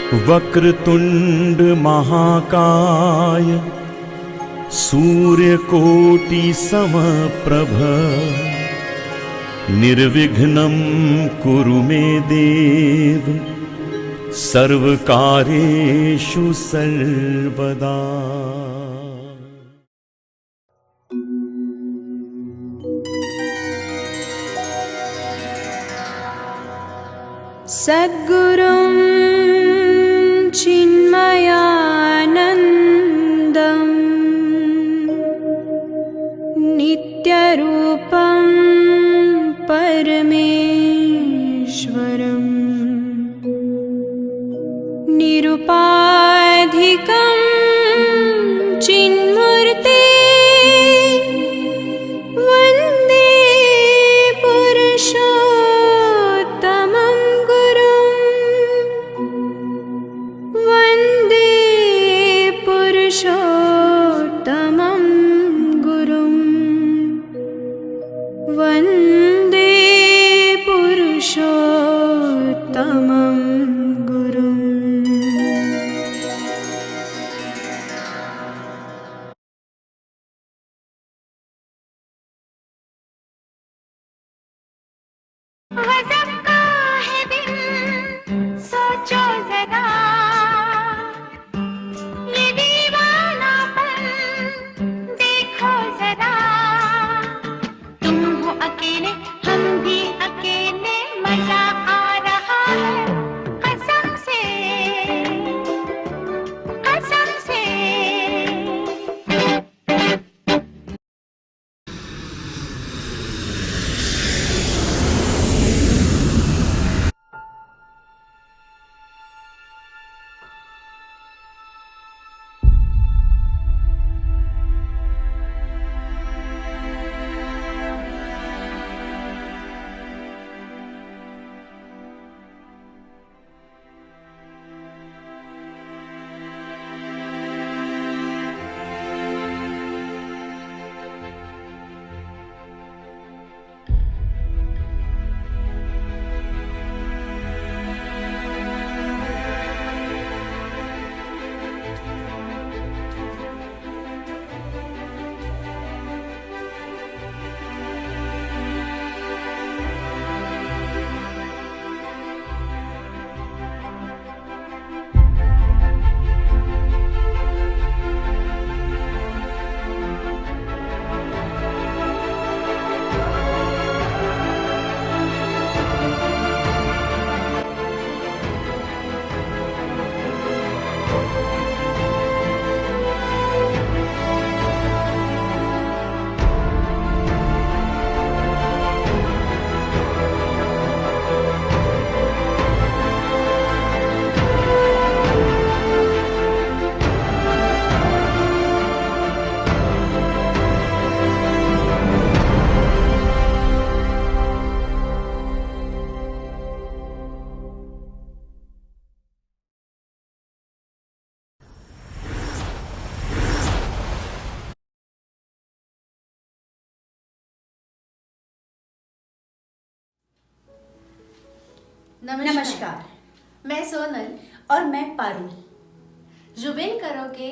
वक्रतुंड महाकाय सूर्यकोटि समप्रभ निर्विघ्नं कुरु मे देव सर्वकार्येषु सर्वदा। सद्गुरुं चिन्मयानन्दं नित्यरूपं परमेश्वरं निरुपाधिकं चिन्मूर्ते वन्दे पुरुषोत्तमं गुरुं वन्दे पुरुषोत्तमं गुरुं वन्दे पुरुषोत्तमं गुरुम्। गज़ब का है दिन, सोचो ज़रा, ये दीवानापन देखो ज़रा। तुम हो अकेले, हम भी अकेले, मज़ा आ रहा है कसम से, कसम से। नमस्कार, मैं सोनल और मैं पारुल। जुबेन करोगे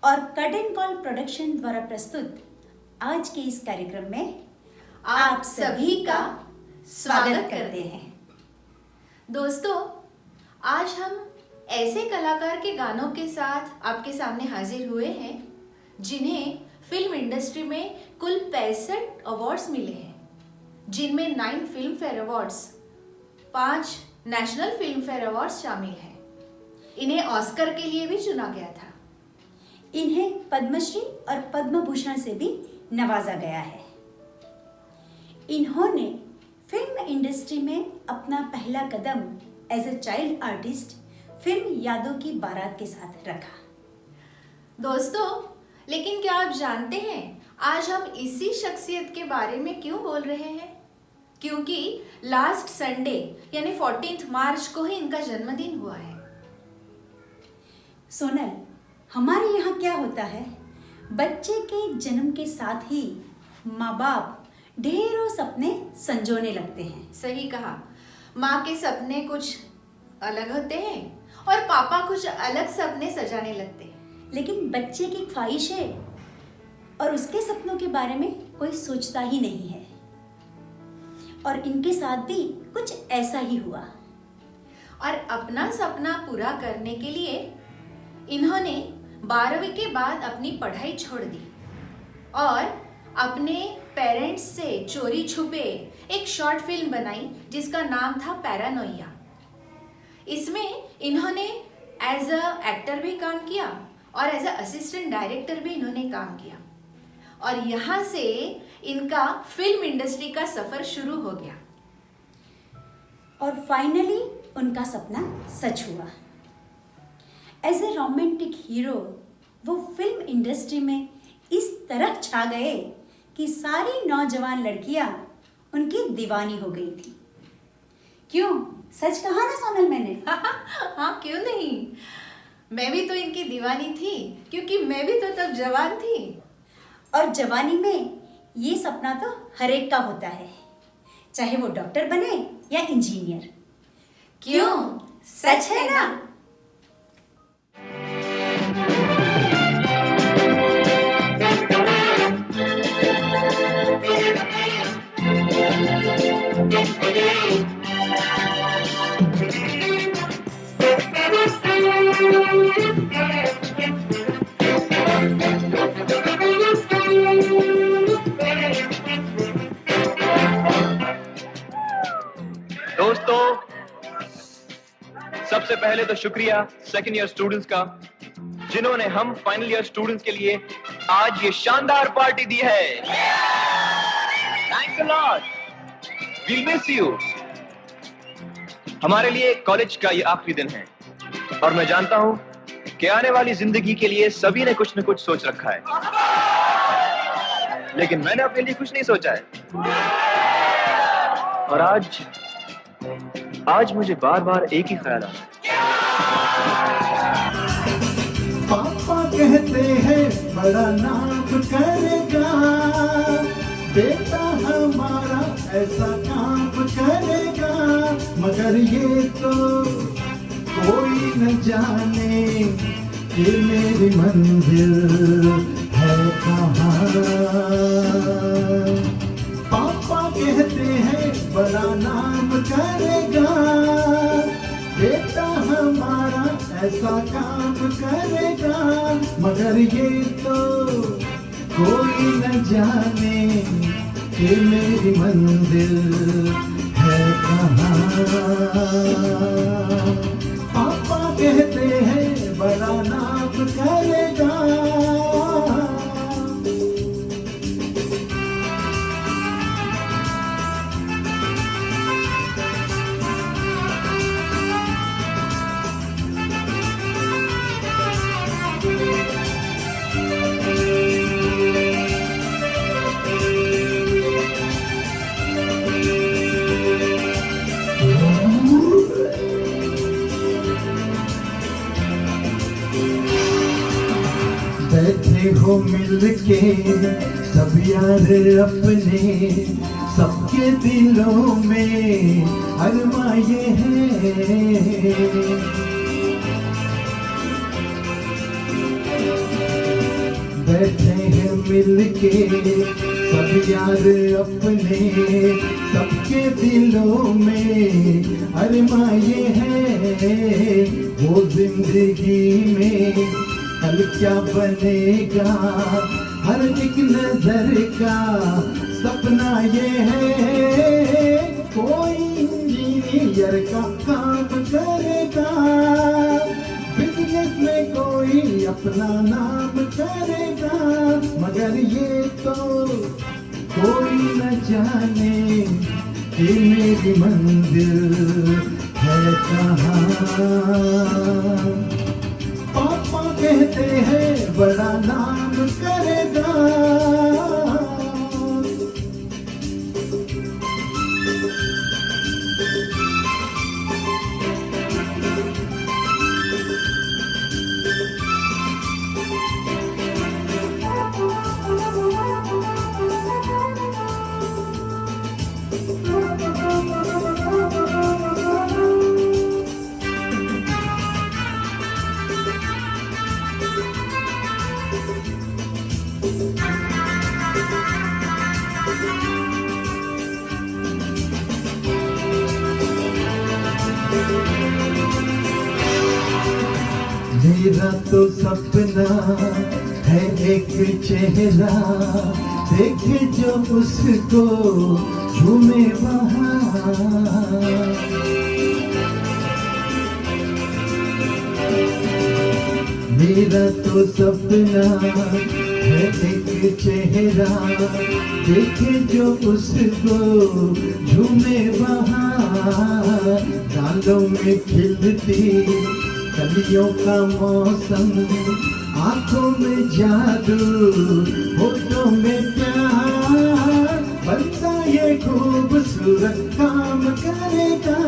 और कर्टेन कॉल प्रोडक्शन द्वारा प्रस्तुत आज के इस कार्यक्रम में आप सभी का स्वागत करते हैं। दोस्तों, आज हम ऐसे कलाकार के गानों के साथ आपके सामने हाजिर हुए हैं जिन्हें फिल्म इंडस्ट्री में कुल 65 अवार्ड्स मिले हैं, जिनमें 9 film fair awards, 5 national film fair awards शामिल हैं। इन्हें ऑस्कर के लिए भी चुना गया था। इन्हें पद्मश्री और पद्म भूषण से भी नवाजा गया है। इन्होंने फिल्म इंडस्ट्री में अपना पहला कदम as a child artist film Yaadon Ki बारात के साथ रखा। दोस्तों, लेकिन क्या आप जानते हैं आज हम इसी शख्सियत के बारे में क्यों बोल रहे हैं? क्योंकि लास्ट संडे यानी 14 मार्च को ही इनका जन्मदिन हुआ है। सोनल, हमारे यहाँ क्या होता है, बच्चे के जन्म के साथ ही माँ बाप ढेरों सपने संजोने लगते हैं। सही कहा, माँ के सपने कुछ अलग होते हैं और पापा कुछ अलग सपने सजाने लगते हैं। लेकिन बच्चे की ख्वाहिश है और उसके सपनों के बारे में कोई सोचता ही नहीं है। और इनके साथ भी कुछ ऐसा ही हुआ। और अपना सपना पूरा करने के लिए इन्होंने 12वीं के बाद अपनी पढ़ाई छोड़ दी और अपने पेरेंट्स से चोरी छुपे एक शॉर्ट फिल्म बनाई जिसका नाम था पैरानोइया। इसमें इन्होंने एज अ एक्टर भी काम किया और एज अ असिस्टेंट डायरेक्टर भी इन्होंने काम किया और यहाँ से इनका फिल्म इंडस्ट्री का सफर शुरू हो गया। और फाइनली उनका सपना सच हुआ। एज ए रोमांटिक हीरो वो फिल्म इंडस्ट्री में इस तरह छा गए कि सारी नौजवान लड़कियां उनकी दीवानी हो गई थी। क्यों, सच कहा ना सोनल मैंने? हाँ, क्यों नहीं। मैं भी तो इनकी दीवानी थी क्योंकि मैं भी तो तब जवान थी। और जवानी में ये सपना तो हर एक का होता है, चाहे वो डॉक्टर बने या इंजीनियर। क्यों, सच है ना? दोस्तों, सबसे पहले तो शुक्रिया सेकेंड ईयर स्टूडेंट्स का जिन्होंने हम फाइनल ईयर स्टूडेंट्स के लिए आज ये शानदार पार्टी दी है। Thanks a lot, we'll miss you. हमारे लिए कॉलेज का ये आखिरी दिन है और मैं जानता हूं कि आने वाली जिंदगी के लिए सभी ने कुछ न कुछ सोच रखा है, लेकिन मैंने अपने लिए कुछ नहीं सोचा है। और आज मुझे बार बार एक ही ख्याल आता है। पापा कहते हैं बड़ा नाम करेगा, बेटा हमारा ऐसा काम करेगा, मगर ये तो कोई न जाने कि मेरी मंजिल है कहाँ। पापा कहते हैं बड़ा नाम करेगा, बेटा हमारा ऐसा काम करेगा, मगर ये तो कोई न जाने कि मेरी मंजिल है कहाँ। पापा कहते हैं बड़ा नाम करेगा। बैठे हो मिलके सब यार अपने, सबके दिलों में अरमाए हैं। बैठे हैं मिलके सब यार अपने, सबके दिलों में अरमाए हैं। वो जिंदगी में कल क्या बनेगा, हर एक नजर का सपना ये है। कोई इंजीनियर का काम करेगा, बिजनेस में कोई अपना नाम करेगा, मगर ये तो कोई न जाने कि मेरी मंजिल है कहाँ। पापा कहते हैं बड़ा नाम करेगा। मेरा तो सपना है एक चेहरा, देखे जो उसको झूमे वहाँ। मेरा तो सपना है एक चेहरा, देखे जो उसको झूमे वहाँ। डालों में खिलती कलियों का मौसम, आंखों में जादू, होठों में प्यार, बनता ये खूबसूरत काम करेगा,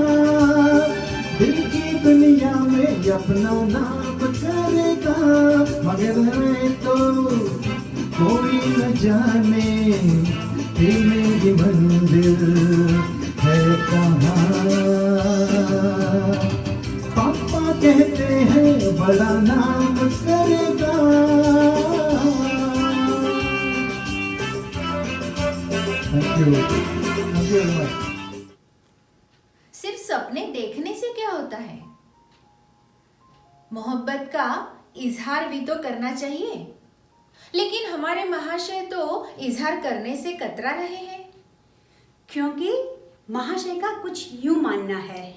दिल की दुनिया में अपना नाम करेगा। मगर मैं तो कोई न जाने कि मेरी मंजिल है कहाँ। पापा कहते हैं बड़ा नाम करेगा। Thank you. Thank you very much. सिर्फ सपने देखने से क्या होता है? मोहब्बत का इजहार भी तो करना चाहिए। लेकिन हमारे महाशय तो इजहार करने से कतरा रहे हैं। क्योंकि महाशय का कुछ यूं मानना है,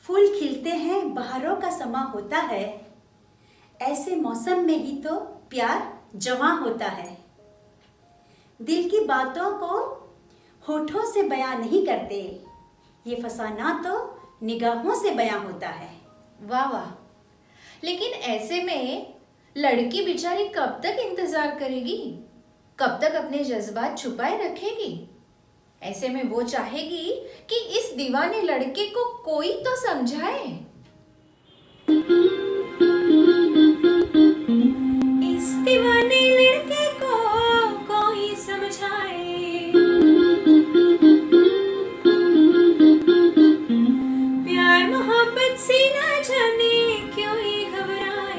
फूल खिलते हैं, बहारों का समा होता है, ऐसे मौसम में ही तो प्यार जवां होता है। दिल की बातों को होठों से बयां नहीं करते, ये फसाना तो निगाहों से बयां होता है। वाह वाह। लेकिन ऐसे में लड़की बेचारी कब तक इंतजार करेगी? कब तक अपने जज्बात छुपाए रखेगी? ऐसे में वो चाहेगी कि इस दीवाने लड़के को कोई तो समझाए। इस दीवाने लड़के को कोई समझाए, प्यार मोहब्बत से ना जाने क्यों ये घबराए।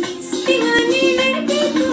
इस दीवाने लड़के को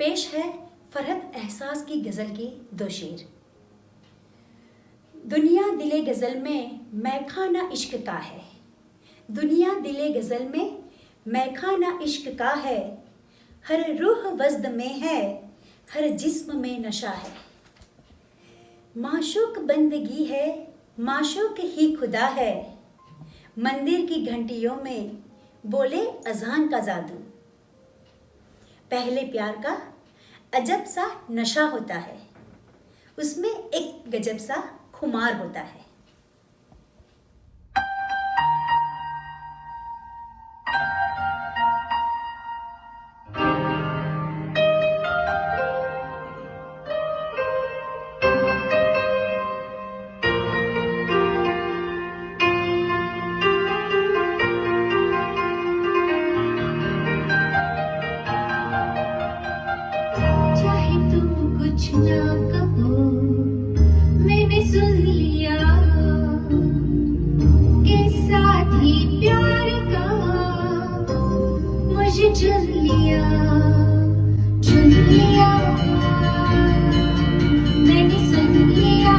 पेश है फरहत एहसास की गजल के दो शेर। दुनिया दिले गजल में मैखाना इश्क का है, दुनिया दिले गजल में मैखाना इश्क का है, हर रूह वज्द में है, हर जिस्म में नशा है। माशूक बंदगी है, माशूक ही खुदा है, मंदिर की घंटियों में बोले अजान का जादू। पहले प्यार का अजब सा नशा होता है, उसमें एक गजब सा खुमार होता है। चाहे तुम कुछ ना कहो, मैंने सुन लिया के साथी प्यार का मुझे चुन लिया, चुन लिया, मैंने सुन लिया।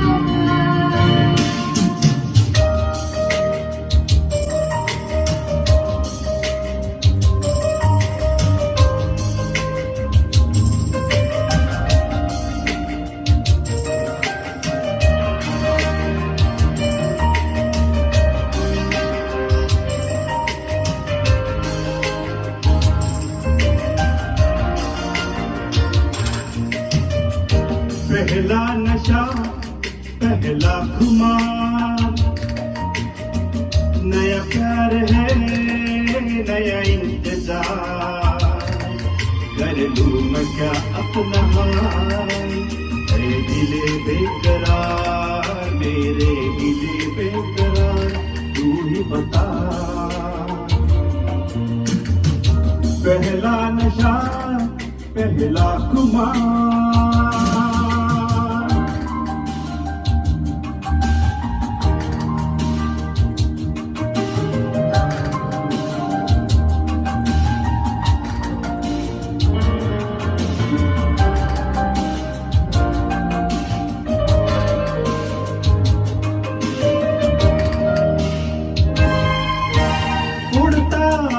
पहला नशा पहला खुमार, नया प्यार है नया इंतजार, कर लूं मैं क्या अपना हाल, मेरे दिले बेकरार, मेरे दिले बेकरार, तू ही बता। पहला नशा पहला खुमार,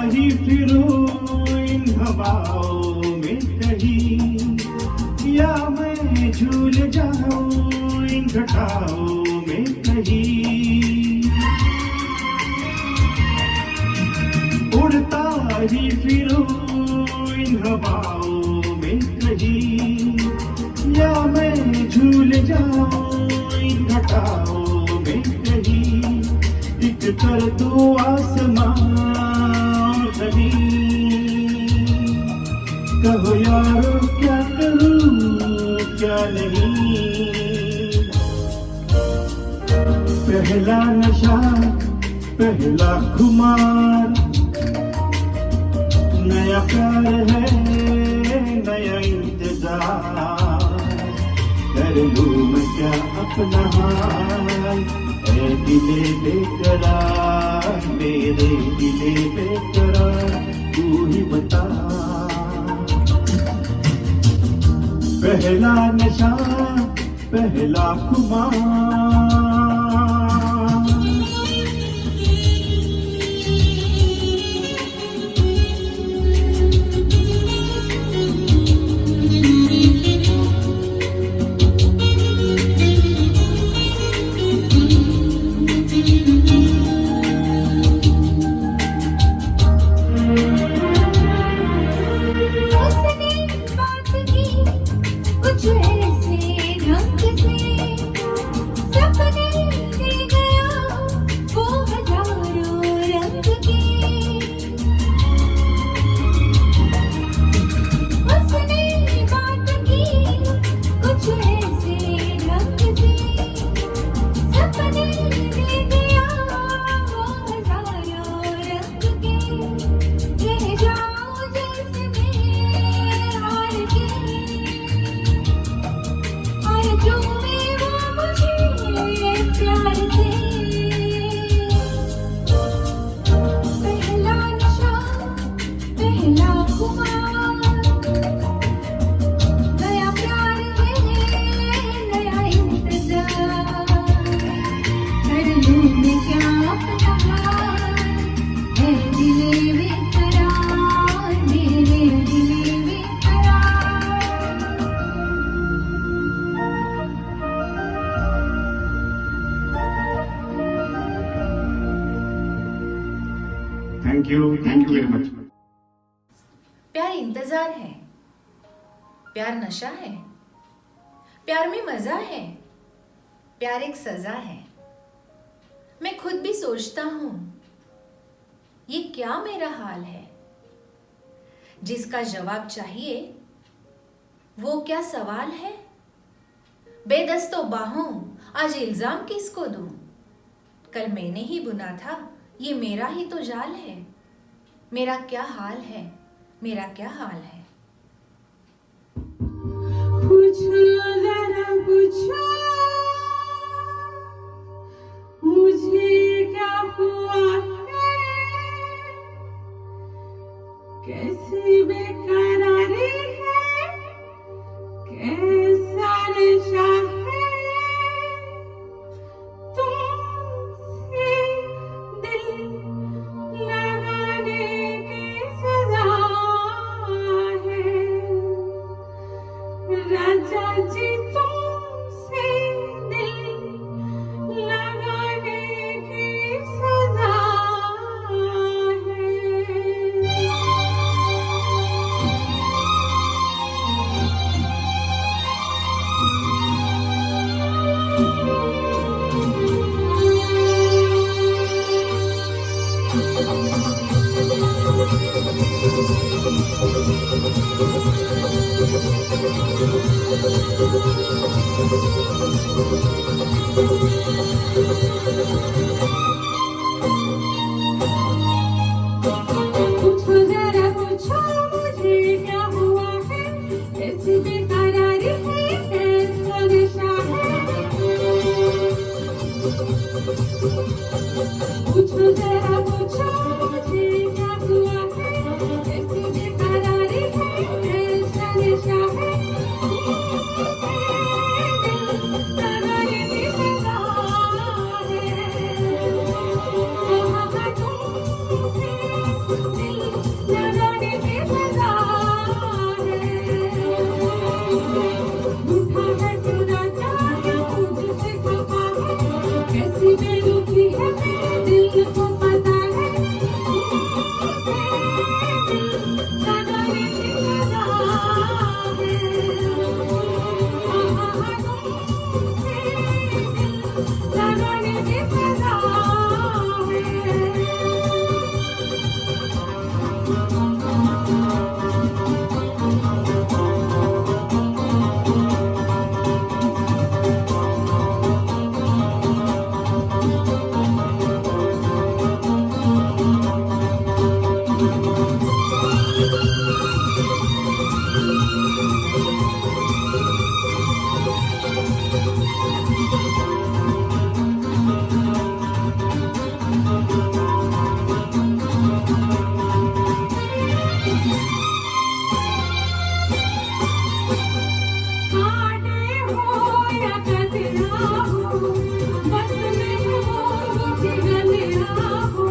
ही फिरूं इन हवाओं में कहीं, या मैं झूल जाऊं इन घटाओं में कहीं। उड़ता ही फिरूं इन हवाओं में कहीं, या मैं झूल जाऊं इन घटाओं में कहीं। एक कर दो आसमां कहो यारो क्या करूं क्या नहीं। पहला नशा पहला खुमार, नया प्यार है नया इंतजार, कर लूं मैं क्या अपना हाल, ऐ दिले बेकरार, मेरे दिले बेकरार, तू ही बता। पहला नशा पहला खुमार। कुछ ऐसे ढंग से सपने थैंक यू वेरी मच। प्यार इंतजार है, प्यार नशा है, प्यार में मजा है, प्यार एक सजा है। मैं खुद भी सोचता हूं ये क्या मेरा हाल है। जिसका जवाब चाहिए वो क्या सवाल है। बेदस्तों बाहों आज इल्जाम किसको दूं। कल मैंने ही बुना था ये मेरा ही तो जाल है। मेरा क्या हाल है, मेरा क्या हाल है। पूछो जरा पूछो मुझे क्या हुआ है। कैसी बेकरारी है, कैसा नशा है। तुमसे दिल लगाने की सजा है। राजा जी तुमसे दिल लगाने की सजा है। पूछो जरा पूछो मुझे क्या हुआ है। कैसी बेकरारी है, कैसा नशा है। पूछो जरा पूछो मुझे क्या हुआ है। कैसी बेकरारी है, कैसा नशा है। लगाने की सजा है। तुमसे दिल लगाने की सजा है। रूठा है क्यों ना जाने मुझसे खफा है। कैसी बेरुखी है मेरे दिल को पता है। तुमसे दिल लगाने की सजा है। तुमसे दिल लगाने की सजा है। काटे हो या कतरा हो, बस में हो कि गलिया हो।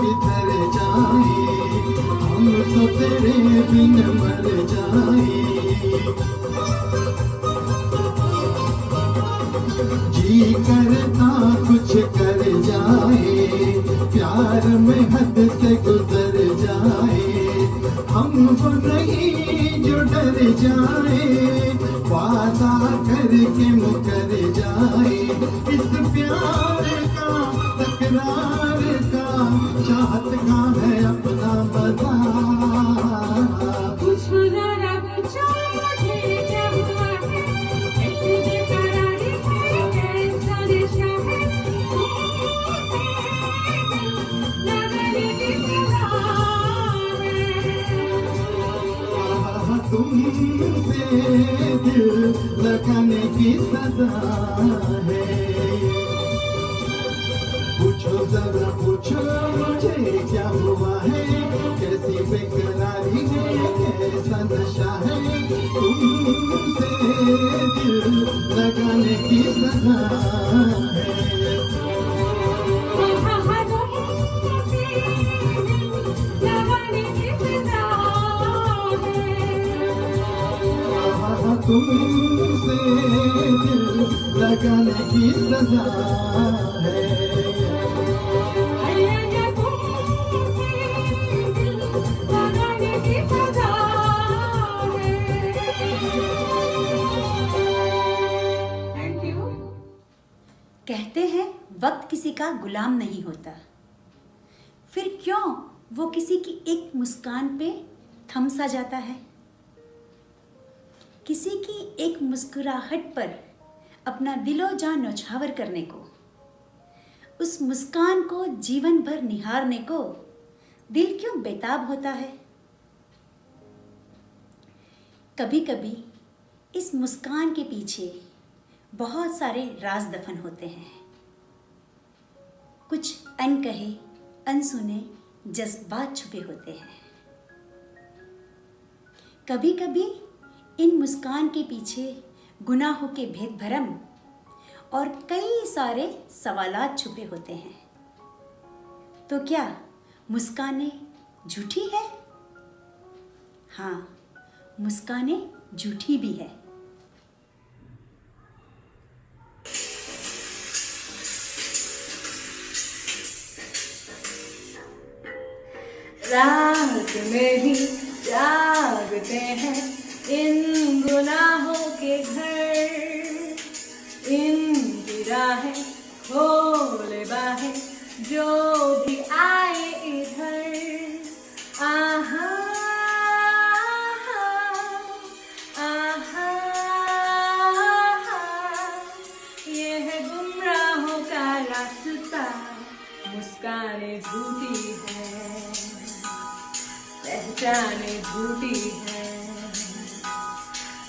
किधर जाए, हम तो तेरे बिन मर जाए। जी करता कुछ कर जाए, प्यार में हद से गुजर जाए, हम वो नहीं जो डर जाए, वादा करके मुकर जाए। इस प्यार का तकरार का चाहत का है अपना बाजार। पूछो जरा पूछो मुझे क्या हुआ है, ऐसी बेकरारी है, कैसा नशा है, लगने की सजा है। तुमसे दिल लगाने की सजा है। पूछो जरा पूछो मुझे क्या हुआ है, कैसी बेकरारी है, कैसा नशा है, तुमसे दिल लगाने की सजा है। लगाने की सजा है। तुमसे दिल लगाने की सजा है। Thank you. कहते हैं वक्त किसी का गुलाम नहीं होता, फिर क्यों वो किसी की एक मुस्कान पे थम सा जाता है। किसी की एक मुस्कुराहट पर अपना दिलो जान न्यौछावर करने को, उस मुस्कान को जीवन भर निहारने को दिल क्यों बेताब होता है। कभी कभी इस मुस्कान के पीछे बहुत सारे राज दफन होते हैं, कुछ अनकहे अनसुने जज्बात छुपे होते हैं। कभी कभी इन मुस्कान के पीछे गुनाहों के भेद भरम और कई सारे सवालात छुपे होते हैं। तो क्या मुस्कानें झूठी है? हाँ, मुस्कानें झूठी भी है। रात में ही जागते हैं इन गुनाहों के घर, इनकी राहें खोले बाहें जो भी आए इधर। आहा आहा, ये है गुमराहों का रास्ता, मुस्कानें झूठी है, पहचाने झूठी है,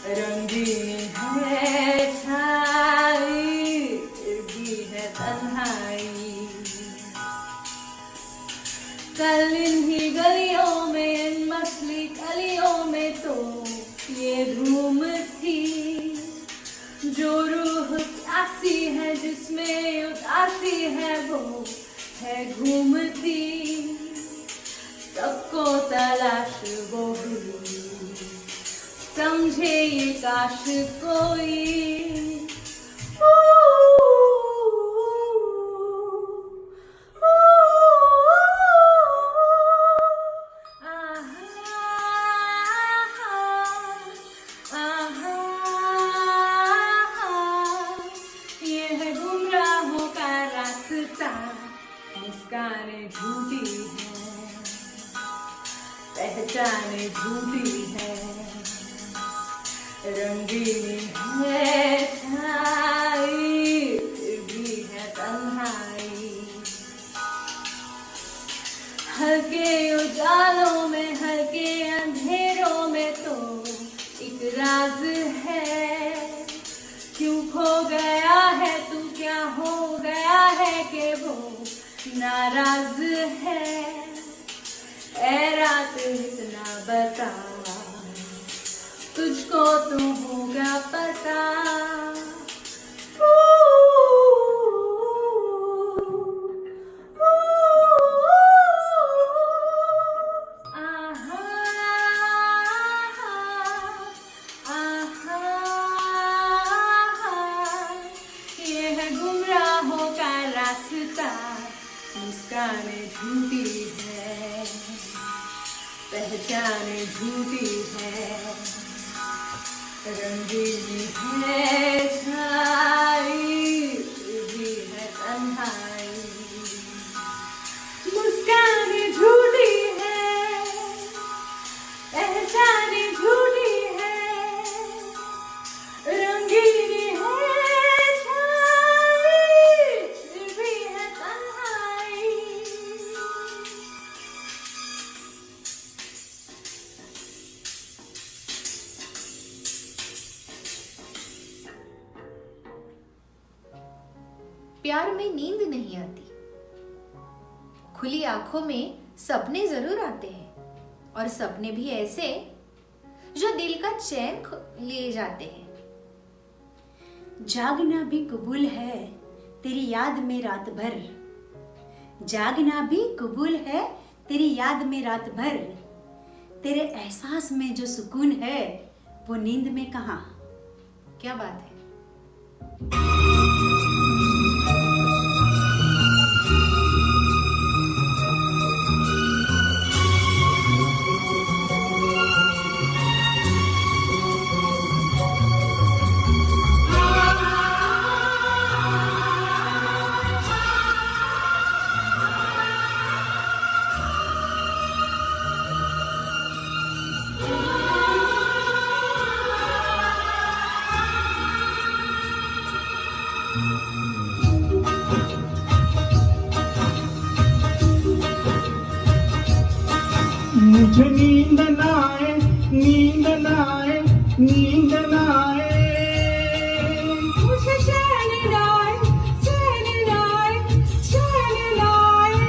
रंगीन है छाई, फिर भी है तन्हाई। कल इन्हीं गलियों में, इन मसली गलियों में तो ये धूम थी, जो रूह प्यासी है, जिसमें उदासी है, वो है घूमती। सबको तलाश वो भी, समझे ये काश कोई। ये है गुमराहों का रास्ता, मुस्कानें झूठी है, पहचाने झूठी है, रंगीन है छाई, फिर भी है तन्हाई। हल्के उजालों में, हल्के अंधेरों में तो एक राज है। क्यों खो गया है तू, क्या हो गया है कि वो नाराज है। ऐ रात इतना बता, तुझको तो होगा पता। पहचान झूठी है, रंगीली है छाई, भी है तन्हाई। मुस्कान झूठी है, पहचान झूठी है, रंगीली है छाई, भी है तन्हाई। प्यार में नींद नहीं आती, खुली आंखों में सपने जरूर आते हैं, और सपने भी ऐसे जो दिल का चैन लिए जाते हैं। जागना भी कबूल है तेरी याद में रात भर, जागना भी कबूल है तेरी याद में रात भर, तेरे एहसास में जो सुकून है वो नींद में कहाँ। क्या बात है। मुझे नींद ना आए, नींद ना आए, नींद ना आए। मुझे चैन ना आए, चैन ना आए, चैन ना आए।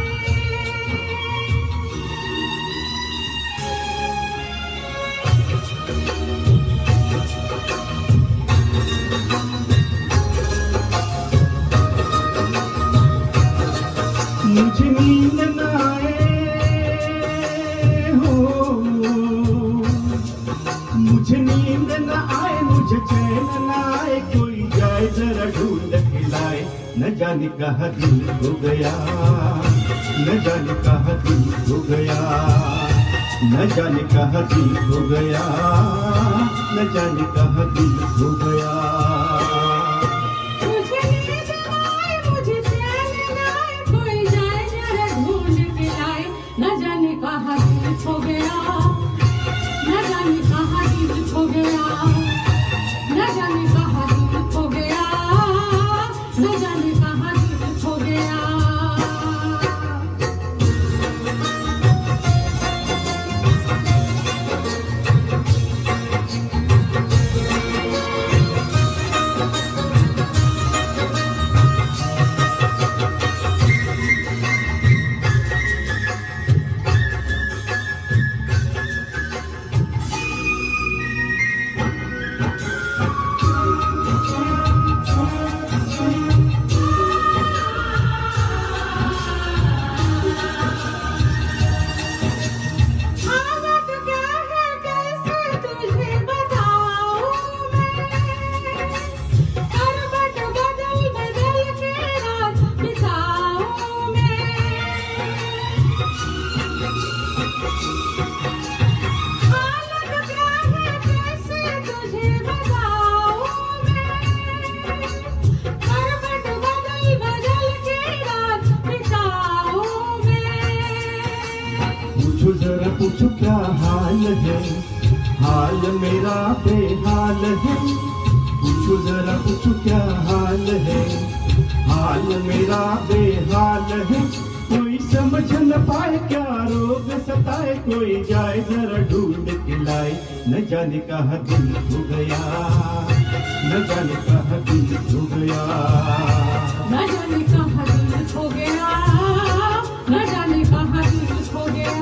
मुझे नींद ना आए हो, मुझे नींद ना आए, मुझे चैन ना आए। कोई जाए जरा ढूंढ के लाए, न जाने कहाँ दिल खो गया, न जाने कहाँ दिल खो गया, न जाने कहाँ दिल खो गया, न जाने कहाँ दिल खो गया। मुझे नींद ना आए, मुझे चैन ना आए। कोई जाए जरा ढूंढ के लाए, न जाने कहाँ दिल खो गया, न जाने कहाँ दिल खो गया, न जाने कहाँ दिल खो गया, न जाने कहाँ दिल खो गया। आदत क्या है कैसे तुझे बताऊं मैं, करवट बदल बदल के रात बिताऊं मैं। आदत क्या है कैसे तुझे बताऊं मैं, करवट बदल बदल के रात बिताऊं मैं। पूछो जरा पूछो क्या हाल है, हाल मेरा बेहाल है। पूछो जरा पूछो क्या हाल है, हाल मेरा बेहाल है। कोई समझ न पाए क्या रोग सताए, कोई जाए जरा ढूंढ के लाए। न जाने कहाँ दिल खो गया, न जाने कहाँ दिल खो गया। न जाने कहाँ दिल खो गया, न जाने कहाँ दिल खो गया।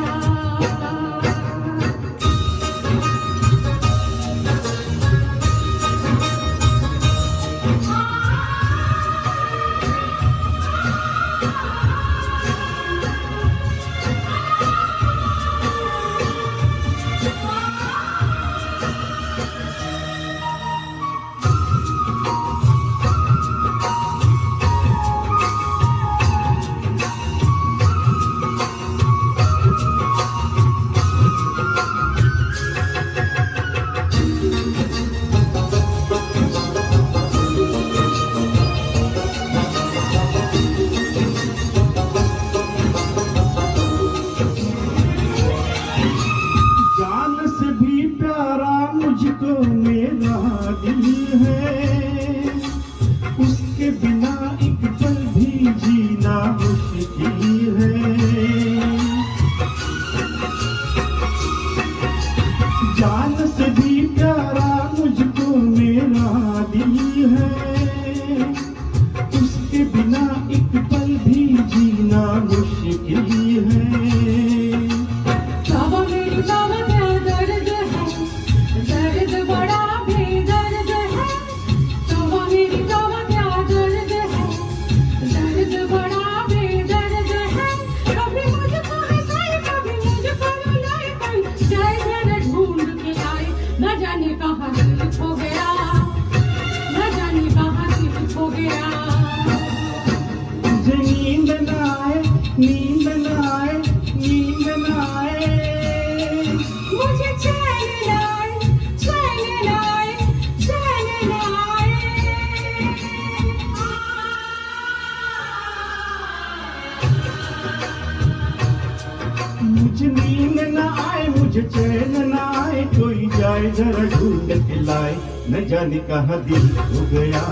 मुझे नींद न आए, मुझे चैन न आए, कोई जाए जरा ढूंढ के लाए। न जाने कहाँ दिल खो गया,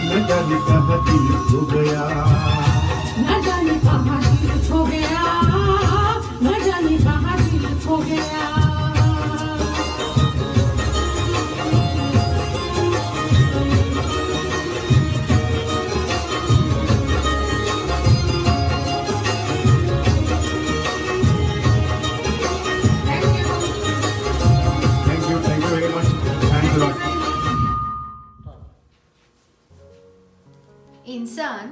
न जाने कहाँ दिल खो गया। न जाने कहाँ दिल खो गया, न जाने कहाँ दिल खो गया। Thank you very much. Thanks a lot. इंसान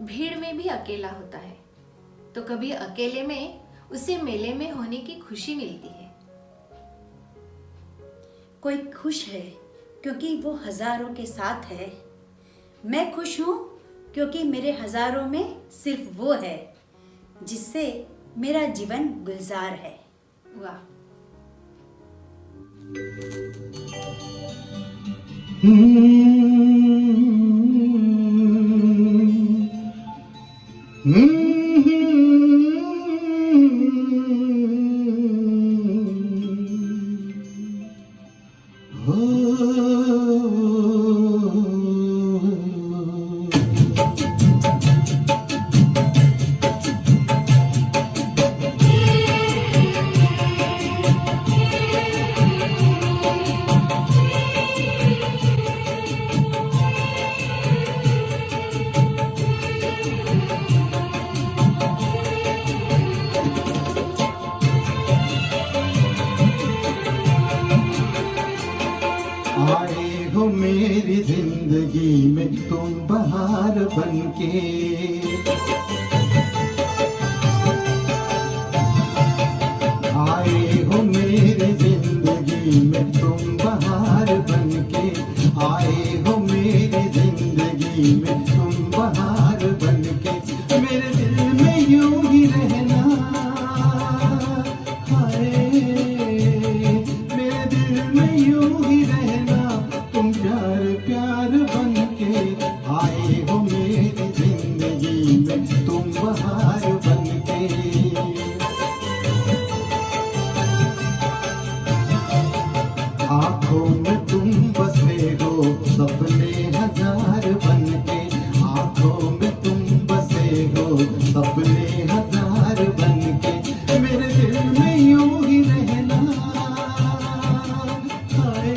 भीड़ में भी अकेला होता है, तो कभी अकेले में उसे मेले में होने की खुशी मिलती है। कोई खुश है क्योंकि वो हजारों के साथ है। मैं खुश हूँ क्योंकि मेरे हजारों में सिर्फ वो है जिससे मेरा जीवन गुलजार है। वाह। आए हो मेरी जिंदगी में तुम बहार बनके, आए हो मेरी जिंदगी में तुम बहार बनके, आए हो मेरी जिंदगी में तुम बहार बनके। मेरे दिल में यूं ही रहना, हाय मेरे दिल में यूं ही रहना, तुम प्यार प्यार बनके। आए हो मेरी जिंदगी में तुम बहार बनके। आँखों में तुम बसे हो सपने हजार बनके, आँखों में तुम बसे हो सपने हजार बनके। मेरे दिल में यूं ही रहना, हाय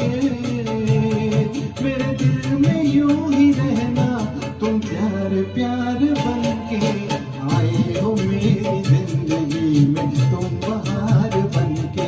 मेरे दिल में यूं ही रहना, तुम प्यार प्यार बनके। आए हो मेरी जिंदगी में तुम बहार बनके।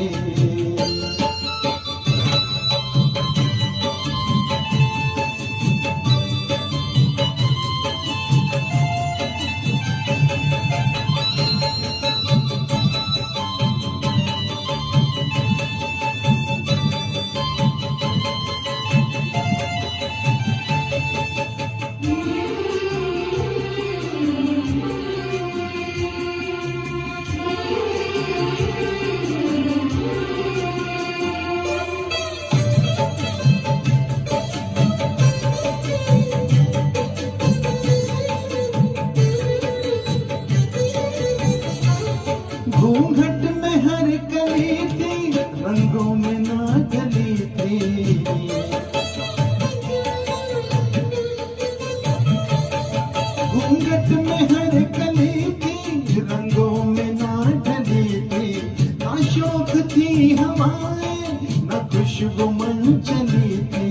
घूंघट में हर कली थी, रंगों में ना गली थी। घूंघट में हर कली थी, रंगों में ना ढली थी। ना शौक थी हवाएं, ना खुशबू मन चली थी।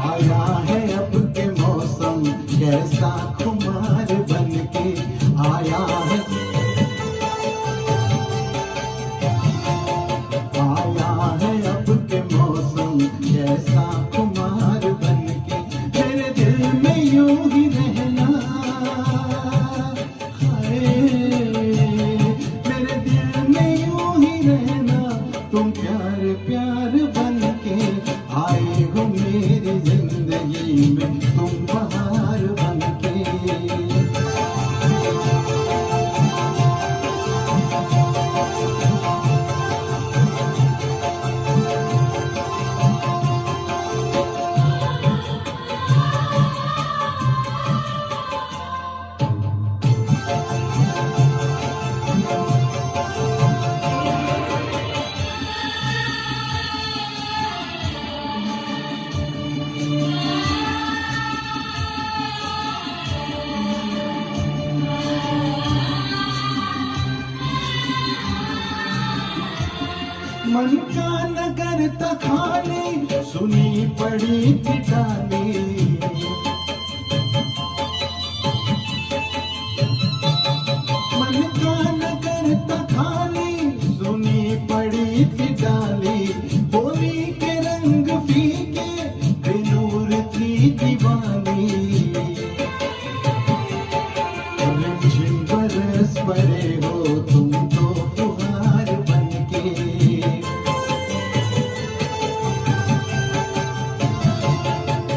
आया है अब के मौसम कैसा खुमार बनके, आया है अब के मौसम कैसा खुमार बनके। मेरे दिल में यूं ही रहना, हाय मेरे दिल में यूं ही रहना, तुम प्यार प्यार बनके। आए हो मेरी जिंदगी में तुम बहार बनके। मन का न करता खाली, सुनी पड़ी थी डाली। मन का न करता खाली, सुनी पड़ी थी डाली। होली के रंग फीके, बेनूर थी दीवानी। रिमझिम बरस पड़े हो तुम तो फुहार बनके।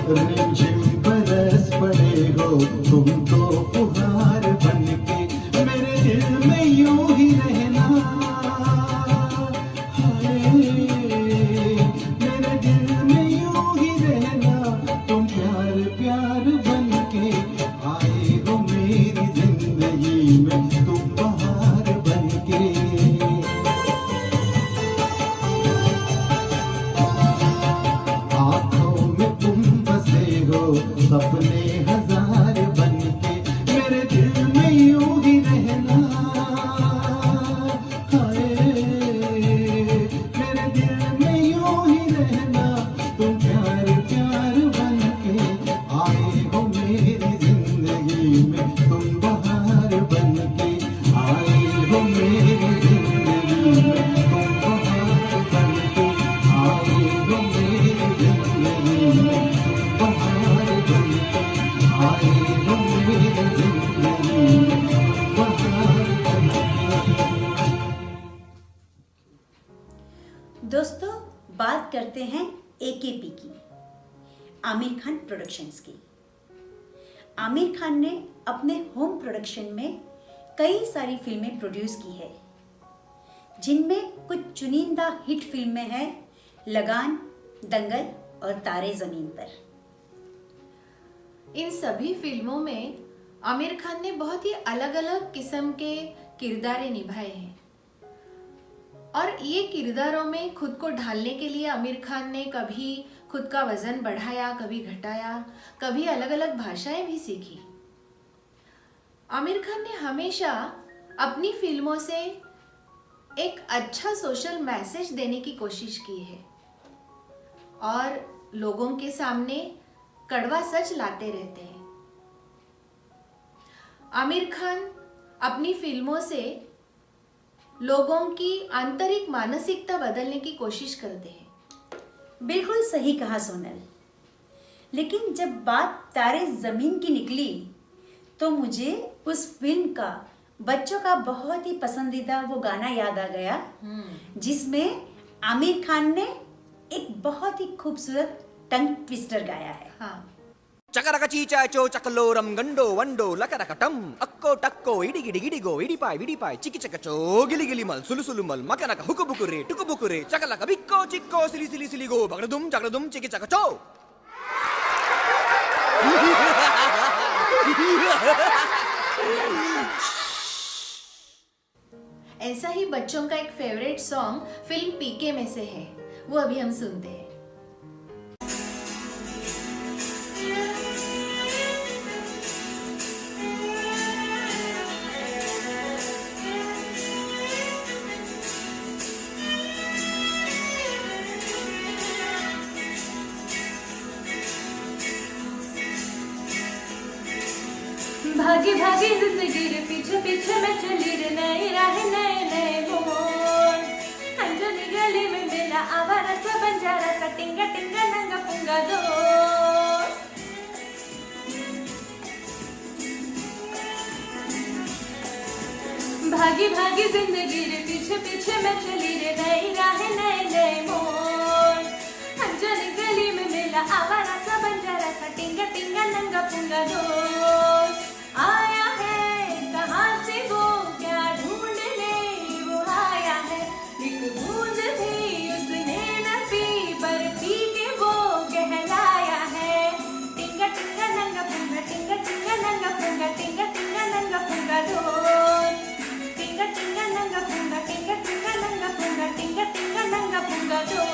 रिमझिम बरस पड़े हो तुम तो फुहार बनके। मेरे दिल में यूं ही रहना, हाय, मेरे दिल में यूं ही रहना। तुम प्यार प्यार बनके आए हो मेरी जिंदगी में, तुम बहार बनके। आँखों में तुम बसे हो सपने हजार बनके। मेरे दिल में यूं ही रहना, हाय, मेरे दिल में यूं ही रहना। तुम प्यार प्यार बनके आए हो मेरी जिंदगी में, तुम बहार बनके आए हो मेरी जिंदगी में। तुम बहार बनके आए हो मेरी जिंदगी में, तुम बहार बनके आए हो मेरी जिंदगी में, तुम बहार बनके। दोस्तों, बात करते हैं AKP की, आमिर खान प्रोडक्शंस की। आमिर खान ने अपने होम प्रोडक्शन में कई सारी फिल्में प्रोड्यूस की है, जिनमें कुछ चुनिंदा हिट फिल्में हैं लगान, दंगल और तारे जमीन पर। इन सभी फिल्मों में आमिर खान ने बहुत ही अलग अलग किस्म के किरदारें निभाए हैं, और ये किरदारों में खुद को ढालने के लिए आमिर खान ने कभी खुद का वजन बढ़ाया, कभी घटाया, कभी अलग अलग भाषाएं भी सीखी। आमिर खान ने हमेशा अपनी फिल्मों से एक अच्छा सोशल मैसेज देने की कोशिश की है और लोगों के सामने कड़वा सच लाते रहते हैं। आमिर खान अपनी फिल्मों से लोगों की आंतरिक मानसिकता बदलने की कोशिश करते हैं। बिल्कुल सही कहा सोनल। लेकिन जब बात तारे जमीन की निकली तो मुझे उस फिल्म का बच्चों का बहुत ही पसंदीदा वो गाना याद आ गया, जिसमें आमिर खान ने एक बहुत ही खूबसूरत टंग ट्विस्टर गाया है। हाँ, చకరక చీచాచో చకలోరం గండో వండో లకరకటం అక్కో టక్కో ఇడిగిడిగిడిగో ఇడిపాయ్ విడిపాయ్ చికిచకచో గిలిగిలిమల్ సులుసులుమల్ మకనక హుకుబుకురే టుకుబుకురే చకలక బిక్కో చిక్కో సిలి సిలి సిలిగో బగడదుం జగడదుం చికిచకచో। ऐसा ही बच्चों का एक फेवरेट सॉन्ग फिल्म पीके में से है, वो अभी हम सुनते हैं। भागी भागी जिंदगी रे पीछे पीछे मैं चली रे, नए राह नए नए मोड़। अंजलि गली में मिला आवारा सा बंजारा सा, टिंगा टिंगा नंगा पुंगा दोस्त। भागी भागी जिंदगी रे पीछे पीछे मैं चली रे, नई राह नए नए मोड़। अंजलि गली में मिला आवारा सा बंजारा सा, टिंगा टिंगा नंगा पुंगा दोस्त। आया है कहाँ से वो, क्या ढूंढने वो आया है। एक बूंद भी उसने न पी, पर पी के वो कहलाया है। टिंगा टिंगा नंगा पुंगा, टिंगा टिंगा नंगा पुंगा, टिंगा टिंगा नंगा पुंगा दोस्त। टिंगा टिंगा नंगा पुंगा, टिंगा टिंगा नंगा पुंगा, टिंगा टिंगा नंगा पुंगा दोस्त।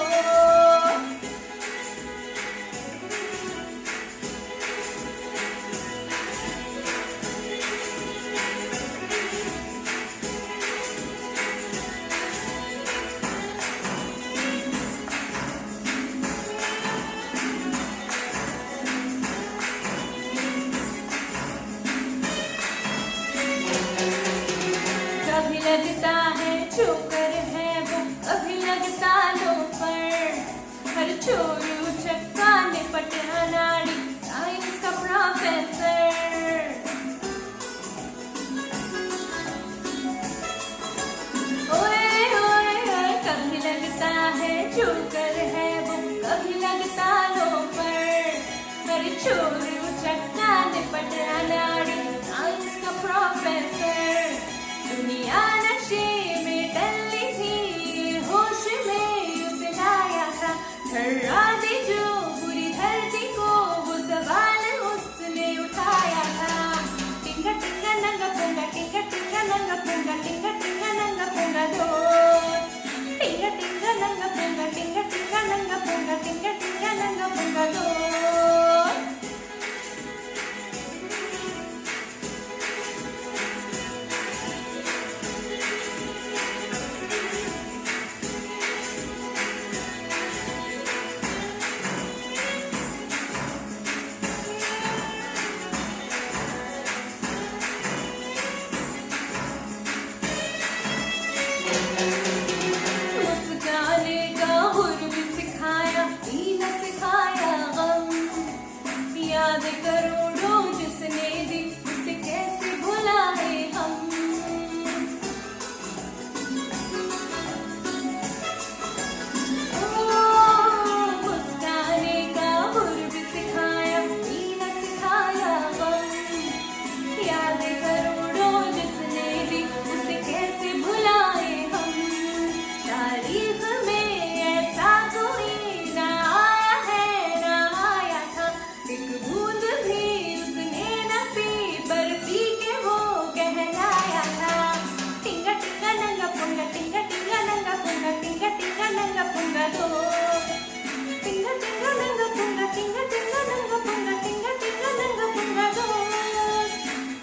लगता है जोकर है वो, कभी लगता लोफर। हर चोरू चक्का निपट अनाड़ी, साइंस का प्रोफेसर। ओए ओए ओए, कभी लगता है जोकर है वो, कभी लगता लोफर। हर चोरू चक्का निपट अनाड़ी, साइंस का प्रोफेसर। दुनिया नशे में डली थी, होश में उसे लाया था। धर्रा दे जो बुरी धरती को, वो सवाल उसने उठाया था। टिंगा टिंगा नंगा पुंगा, टिंगा टिंगा नंगा पुंगा, टिंगा टिंगा नंगा पुंगा दोस्त। टिंगा टिंगा नंगा पुंगा, टिंगा टिंगा नंगा पुंगा, टिंगा टिंगा नंगा पुंगा दोस्त। मुस्काने का हुर भी सिखाया, पीना सिखाया गम। याद करोड़ों जिसने दी, उसे कैसे भुलाए हम। मुस्काने का हुर भी सिखाया, पीना सिखाया गम। याद करोड़ों जिसने दी, उसे कैसे भुलाए हम। तारीख में ऐसा कोई ना आया है, ना आया था। एक बूंद भी उसने न पी, पर पी के वो कहलाया था। टिंगा टिंगा नंगा पुंगा, टिंगा टिंगा नंगा पुंगा, टिंगा टिंगा नंगा पुंगा दो। टिंगा टिंगा नंगा पुंगा, टिंगा टिंगा नंगा पुंगा, टिंगा टिंगा नंगा पुंगा दो।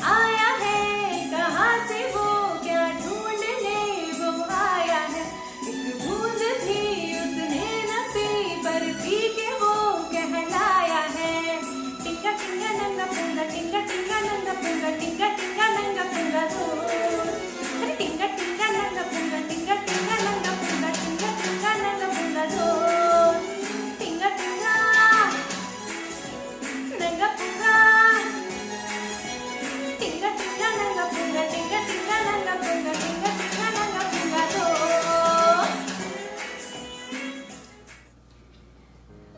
आया है कहाँ से वो, क्या ढूंढने वो आया है। एक बूंद भी उसने न पी, पर पी के वो कहलाया है। टिंगा टिंगा नंगा पुंगा, टिंगा टिंगा नंगा पुंगा, टिंगा टिंगा नंगा पुंगा दो। अरे टिंगा टिंगा नंगा पुंगा, टिंगा टिंगा नंगा पुंगा, टिंगा टिंगा नंगा पुंगा दो। टिंगा टिंगा नंगा पुंगा, टिंगा टिंगा नंगा पुंगा, टिंगा टिंगा नंगा पुंगा, टिंगा टिंगा नंगा पुंगा दो।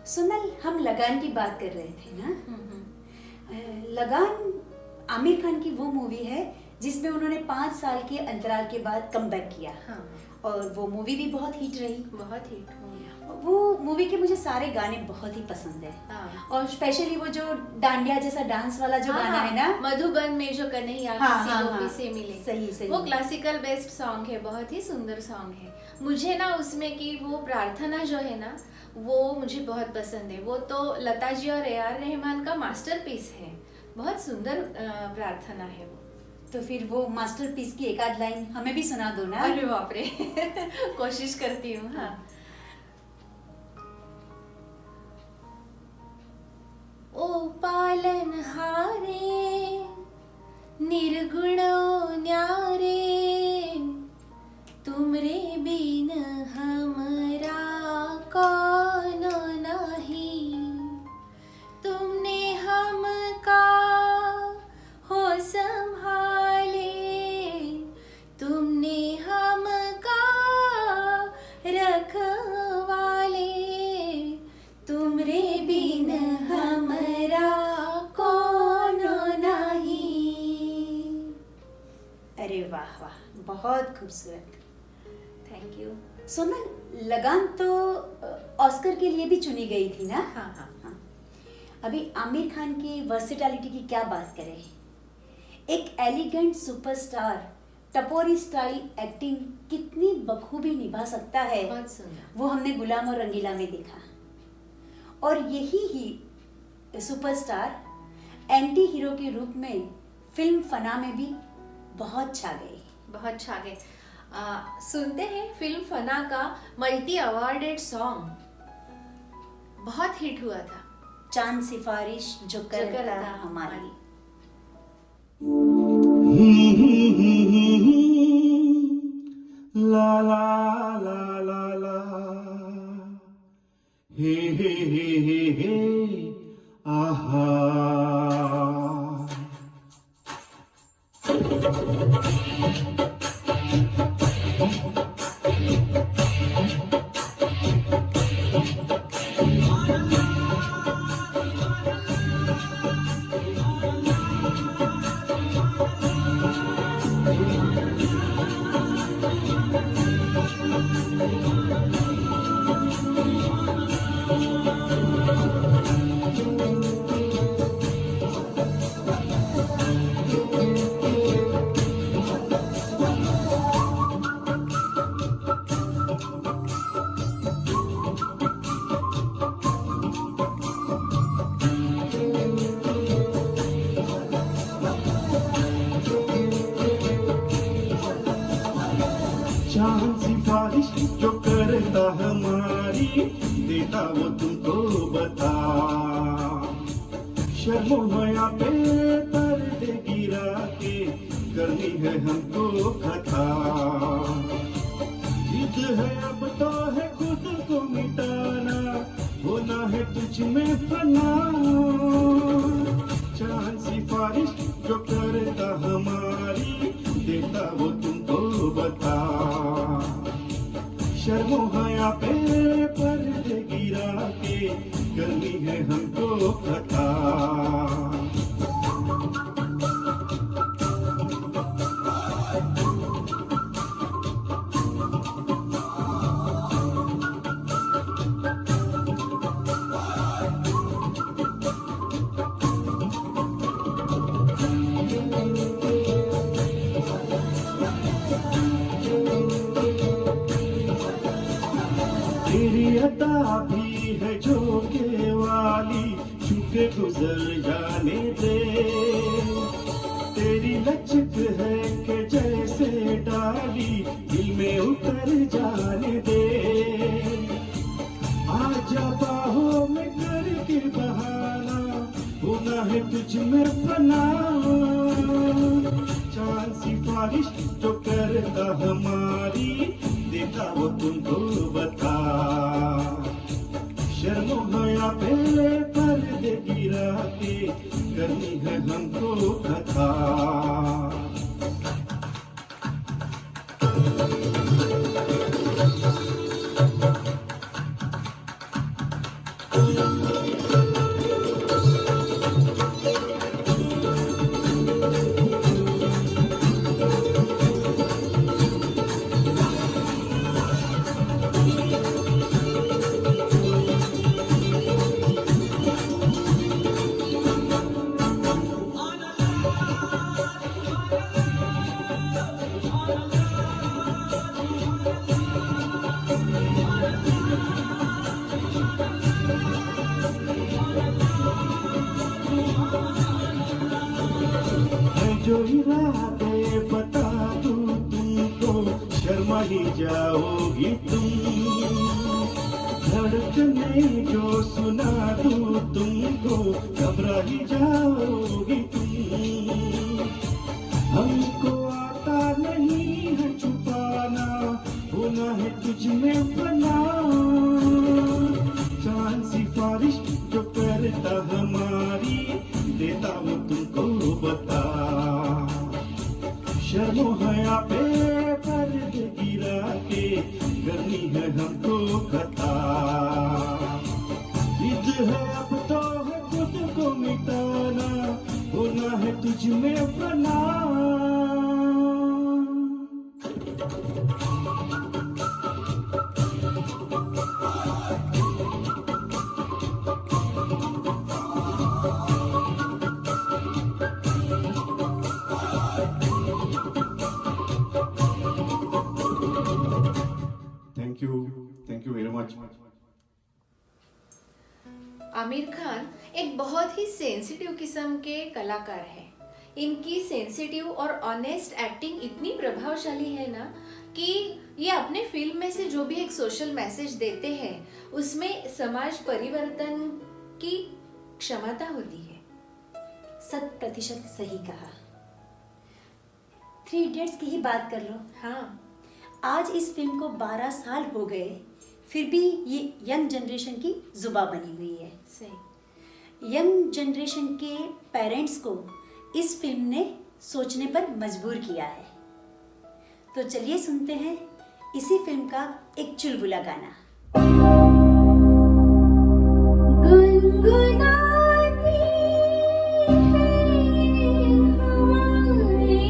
सोनल, हम लगान की बात कर रहे थे ना। लगान आमिर खान की वो मूवी है जिसमें उन्होंने 5 साल के अंतराल के बाद कमबैक किया। हाँ। और वो मूवी भी बहुत हिट रही। बहुत हिट हो। वो मूवी के मुझे सारे गाने बहुत ही पसंद है। हाँ। और स्पेशली वो जो डांडिया जैसा डांस वाला जो गाना है ना, मधुबन में जो कन्हैया हाँ, किसी हाँ, गोपी हाँ। से मिले, सही, सही। वो क्लासिकल बेस्ड सॉन्ग है, बहुत ही सुंदर सॉन्ग है। मुझे ना उसमें की वो प्रार्थना जो है ना, वो मुझे बहुत पसंद है। वो तो लता जी और AR रहमान का मास्टरपीस है, बहुत सुंदर प्रार्थना है वो। तो फिर वो मास्टरपीस की एक आध लाइन हमें भी सुना दो ना। अरे बाप रे कोशिश करती हूँ। हाँ। ओ पालनहारे निर्गुणो न्यारे, तुमरे बिन हमरा कौनो नहीं। तुमने हमका हो संभाले, तुमने हमका रखवाले। तुमरे बिन हमरा कौनो नहीं। अरे वाह वाह, बहुत खूबसूरत। Thank you. सोनल, लगान तो ऑस्कर के लिए भी चुनी गई थी ना। हाँ हाँ। हाँ। अभी आमिर खान की वर्सेटैलिटी की क्या बात करें। एक एलिगेंट सुपरस्टार टपोरी स्टाइल एक्टिंग कितनी बखूबी निभा सकता है, बहुत सुंदर। वो हमने गुलाम और रंगीला में देखा। और यही ही सुपरस्टार एंटी हीरो के रूप में फिल्म फना में भी बहुत छा गए। बहुत छा गए। सुनते हैं फिल्म फना का मल्टी अवार्डेड सॉन्ग, बहुत हिट हुआ था, चांद सिफारिश जो करता हमारी। ला ला ला ला हे आहा चांद सिफारिश जो करता हमारी देता वो तुमको बता शर्मो हया पे पर्दे गिरा के करनी है हमको कथा जिद है अब तो है खुद को मिटाना होना है तुझ में फना चांद सिफारिश जो करता हमारी देता वो तुमको बता शर्मो हया पे पर्दे गिरा के करनी है हमको कथा तेरी अदा भी है झोंके वाली छुके गुजर जाने दे तेरी लचक है कि जैसे डाली दिल में उतर जाने दे आजा बाहों में करके बहाना होना है तुझ में फना चांद सिफारिश जो करता हमारी देता वो तुमको बता शर्मो हया पे पर्दे गिरा के करनी है हमको कथा जो इरादे बता दूं तुमको शर्मा ही जाओगी तुम धड़कने जो सुना दूं तुमको घबरा ही जाओगी तुम हमको आता नहीं है छुपाना होना है तुझ में बना चांद सिफारिश जो करता हमारी देता वो तुमको बता शर्मो हया पे पर्दे गिरा के करनी है हमको कथा जिद है अब तो है खुद को मिटाना होना है तुझ में बना thank you very much Aamir Khan एक बहुत ही सेंसिटिव किस्म के कलाकार हैं। इनकी सेंसिटिव और ऑनेस्ट एक्टिंग इतनी प्रभावशाली है ना कि ये अपने फिल्म में से जो भी एक सोशल मैसेज देते हैं उसमें समाज परिवर्तन की क्षमता होती है। 100% सही कहा। 3 इडियट्स की ही बात कर लो। हाँ, आज इस फिल्म को 12 साल हो गए, फिर भी ये यंग जनरेशन की जुबा बनी हुई है। सही। यंग जनरेशन के पेरेंट्स को इस फिल्म ने सोचने पर मजबूर किया है। तो चलिए सुनते हैं इसी फिल्म का एक चुलबुला गाना। गुनगुनाती है हवाएं,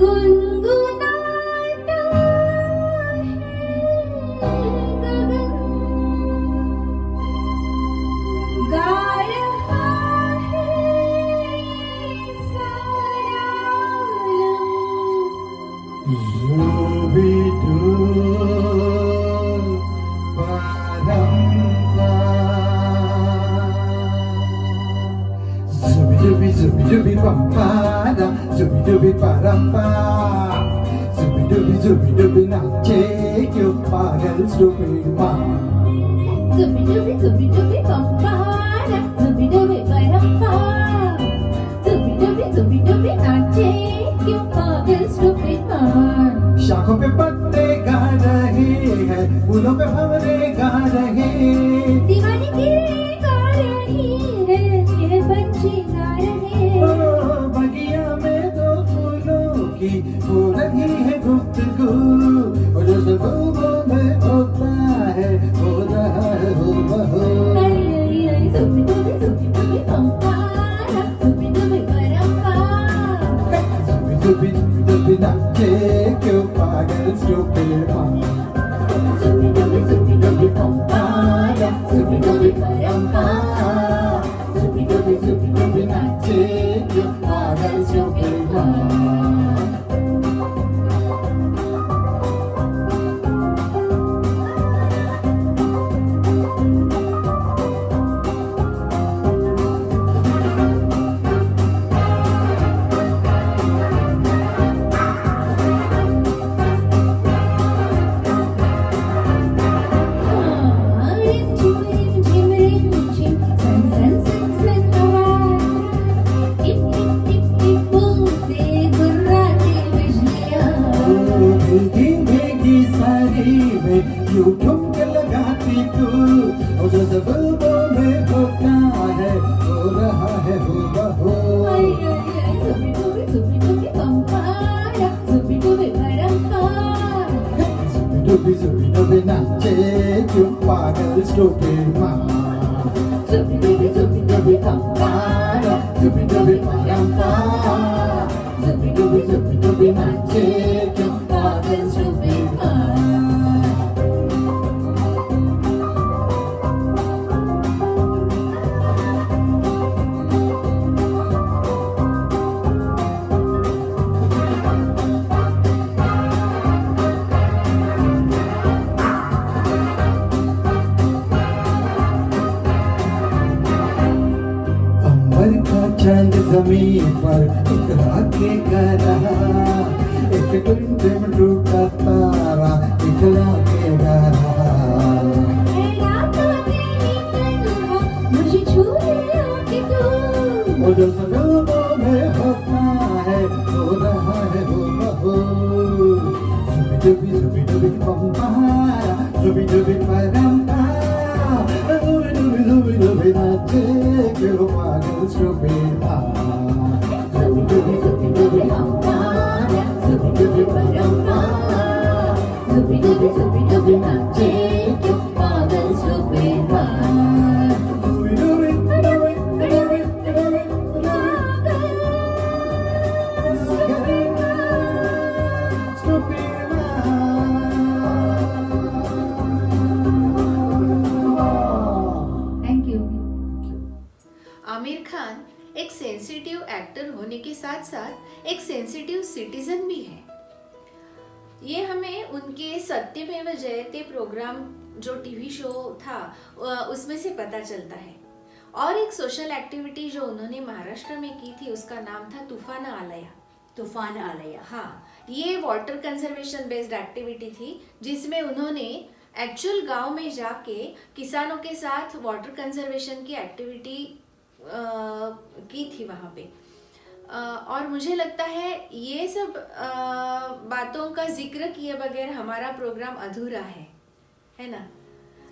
गुनगुनाता है गगन, गा रहा है सारा Zubi bum para, zubi param pa, zubi nache kyo pagal stupid ma. Zubi dubi pampara, zubi dubi parampa, zubi dubi नाचे क्यों पागल stupid man. शाखों पे पत्ते गा रहे हैं, फूलों पे भंवरे गा रहे हैं। दीवानी तेरे गा रही है, ये बच्चे गा रहे ओ, बगिया में दो फूलों की हो रही है गुफ्तगू, और जो सबों में होता है हो रहा है हो बहो। zubi dubi pampara, zubi dubi parampa. Zubi nache kyo pagal stupid ma. Zubi dubi pampara, zubi dubi parampa. Zubi dubi nache kyo pagal stupid ma. भीगी साड़ी में यूं ठुमक लगाती तू, और जो ज़बों में होता है हो रहा है हो बहो। Zubi nache kyo pagal stupid ma. Zubi pampara, zubi parampa. Zubi nache kyo pagal stupid ma. अंबर का चांद जमीन पर इकरा के गा रहा, एक टिम टूटा तारा इकरा के गा रहा। मुझे छू ले आके तू, और जो ज़बों में होता है हो रहा है हो बहो। Zubi dubi pampara, zubi parampa. Zubi nache kyo pagal stupid ma. zubi pampara, zubi parampa. Zubi nache क्यों पागल stupid man. Thank you. Aamir Khan एक सेंसिटिव एक्टर होने के साथ साथ एक सेंसिटिव सिटीजन भी है। ये हमें उनके सत्यमेव जयते प्रोग्राम जो टीवी शो था उसमें से पता चलता है। और एक सोशल एक्टिविटी जो उन्होंने महाराष्ट्र में की थी उसका नाम था तूफान आलया। तूफान आलया, हाँ, ये वाटर कंजर्वेशन बेस्ड एक्टिविटी थी जिसमें उन्होंने एक्चुअल गांव में जाके किसानों के साथ वाटर कंजर्वेशन की एक्टिविटी की थी वहाँ पे। और मुझे लगता है ये सब बातों का जिक्र किए बगैर हमारा प्रोग्राम अधूरा है ना।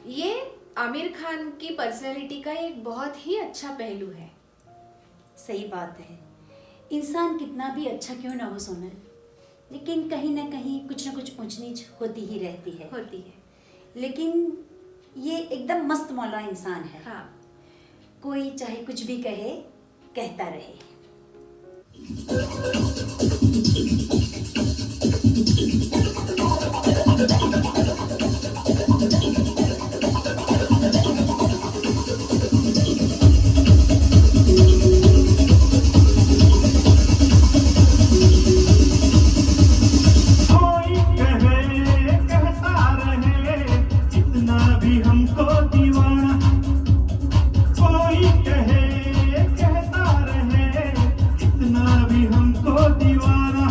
ये आमिर खान की पर्सनैलिटी का एक बहुत ही अच्छा पहलू है। सही बात है, इंसान कितना भी अच्छा क्यों ना हो सोनल, लेकिन कहीं ना कहीं कुछ ना कुछ ऊंच नीच होती ही रहती है। लेकिन ये एकदम मस्त मौला इंसान है। हाँ, कोई चाहे कुछ भी कहे, कहता रहे। कोई कहे कहता रहे इतना भी हमको दीवाना, कोई कहे कहता रहे इतना भी हमको दीवाना।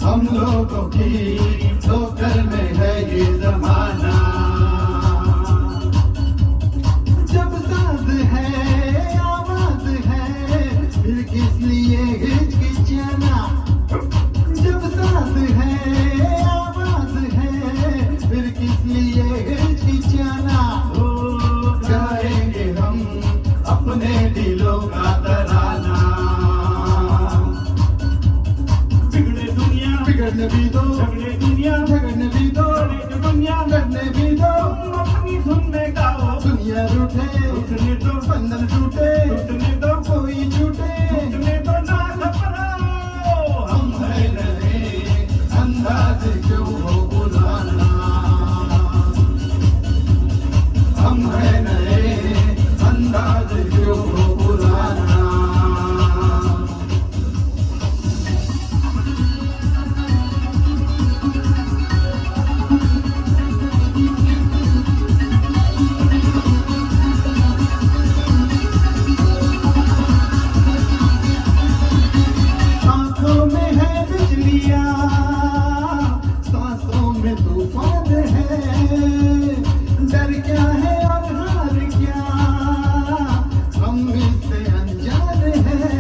हम लोगों की ठोकर में है ये जमाना, जब साज है आवाज है फिर किस लिए हिचकिचाना, जब साज है आवाज है फिर किस लिए हिचकिचाना। ओ गाएंगे हम अपने दिलों का तराना, बिगड़े दुनिया बिगड़ने भी दो, झगड़े दुनिया झगड़ने भी दो, दुनिया लड़ने भी दो, अपनी धुन में गाओ। दुनिया रूठे उठने दो, बंधन टूटे टूटने दो, कोई छूटे टूटने दो, ना घबराओ। हम है नए अंदाज क्यों हो पुराना, हम है नए अंदाज क्यों हो पुराना। आंखों में है बिजलियां, सांसों में तूफान है, डर क्या है और हार क्या, हम इससे अनजान हैं।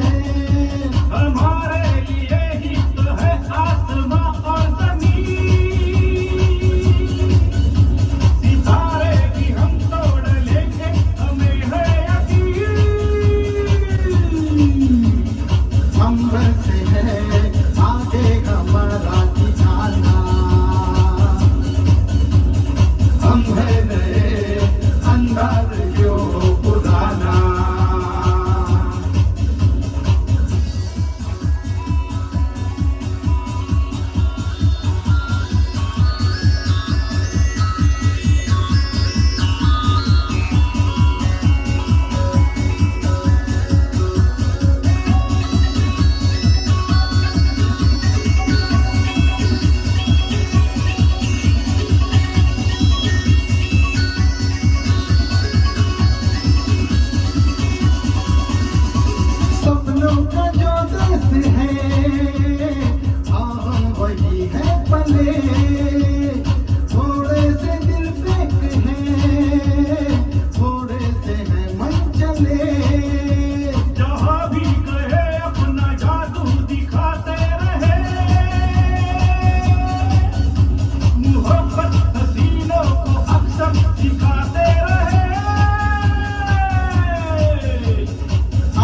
हमारे लिए ही तो है आसमां और जमीन, सितारे भी हम तोड़ लेंगे हमें है यकीन। हम बसे हैं आगे हमारा ठिकाना, हम है नए अंदाज क्यों पुराना। सपनों का जो देश है हम वही है पले, थोड़े से दिल फेंक है थोड़े से है मन चले। जहाँ भी गए अपना जादू दिखाते रहे, मोहब्बत हसीनों को अक्सर सिखाते रहे।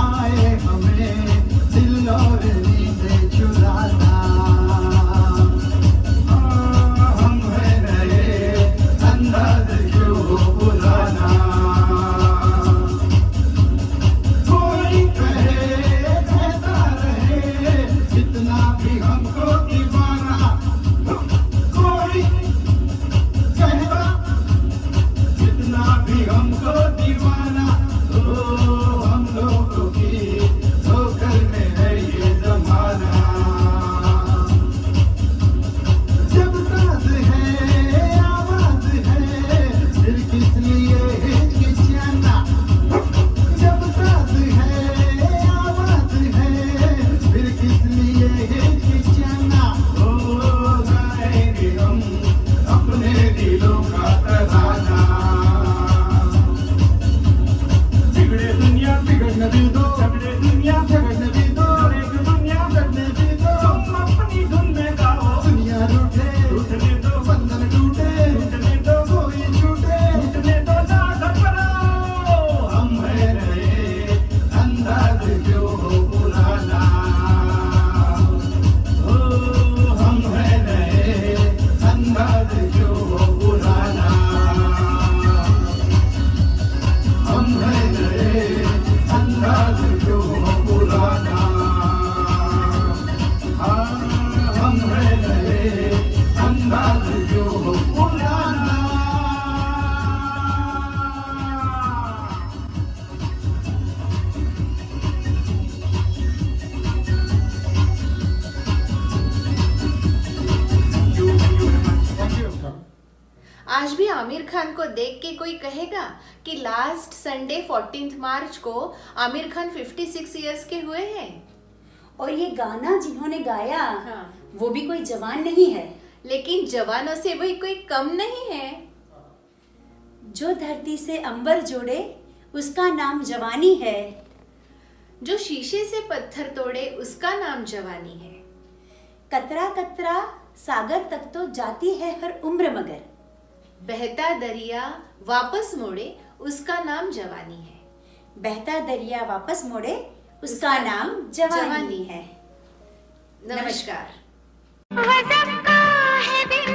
आए हमें दिल और नींदें चुराना, हम है नए अंदाज क्यों पुराना। कोई कहे कहता रहे इतना भी हमको दीवाना, कोई कहता इतना भी हमको दीवाना। ओ हम लोगों की ठोकर में है ये जमाना, जब साज है आवाज है फिर किस लिए हिचकिचाना, जब साज है आवाज है फिर किस लिए हिचकिचाना। आज भी आमिर खान को देख के कोई कहेगा कि लास्ट संडे 14 मार्च को आमिर खान 56 इयर्स के हुए हैं। और ये गाना जिन्होंने गाया हाँ। वो भी कोई जवान नहीं है, लेकिन जवानों से भी कोई कम नहीं है। जो धरती से अंबर जोड़े उसका नाम जवानी है। जो शीशे से पत्थर तोड़े उसका नाम जवानी है। कतरा कतरा सागर तक तो जाती है हर उम्र, मगर बहता दरिया वापस मोड़े उसका नाम जवानी है। बहता दरिया वापस मोड़े उसका नाम जवानी है। नमस्कार। वज़न का है दिन